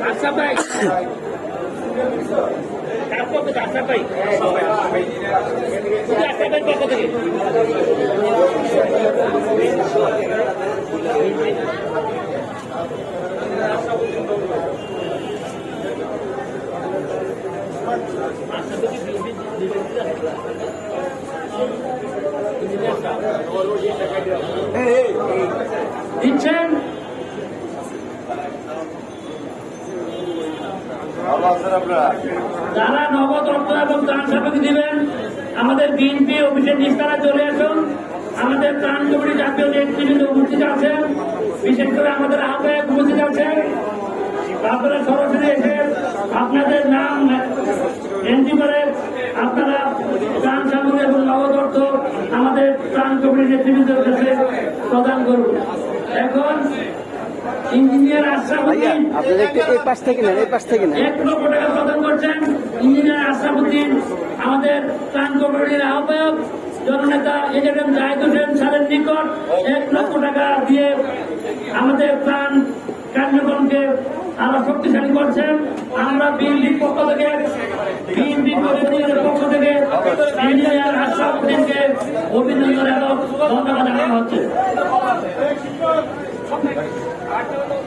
আচ্ছা ভাই তারপর তো আচ্ছা ভাই আচ্ছা ভাই পক্ষ থেকে দিচ্ছেন যারা নগদ অর্থ এবং ত্রাণ সামগ্রী দিবেন আমাদের বিএনপি অফিসের নিস্তারা চলে আসুন। আমাদের ত্রাণ কমিটি জাতীয় নেতৃবৃন্দ উপস্থিত আছেন, বিশেষ করে আমাদের আহ্বায়ক উপস্থিত আছেন। আপনারা সরাসরি এসে আপনাদের নাম এন্ট্রি করে আপনারা ত্রাণ সামগ্রী এবং নগদ অর্থ আমাদের ত্রাণ কমিটির নেতৃবৃন্দের কাছে প্রদান করুন। এখন ইঞ্জিনিয়ার আশরাফুদ্দিন এই পাশ থেকে নেন, এই পাশ থেকে নেন। 1 লক্ষ টাকা প্রদান করছেন ইঞ্জিনিয়ার আশরাফুদ্দিন, আমাদের ত্রাণ কমিটির আহ্বায়ক জননেতা এজেডএম জাহিদ হোসেন স্যারের নিকট 1 লক্ষ টাকা দিয়ে আমাদের ত্রাণ কার্যক্রমকে আরো শক্তিশালী করছেন। আমরা বিএনপির পক্ষ থেকে বিএনপি কর্মীদের পক্ষ থেকে ইঞ্জিনিয়ার আশরাফুদ্দিনকে অভিনন্দন এবং ধন্যবাদ জানানো হচ্ছে।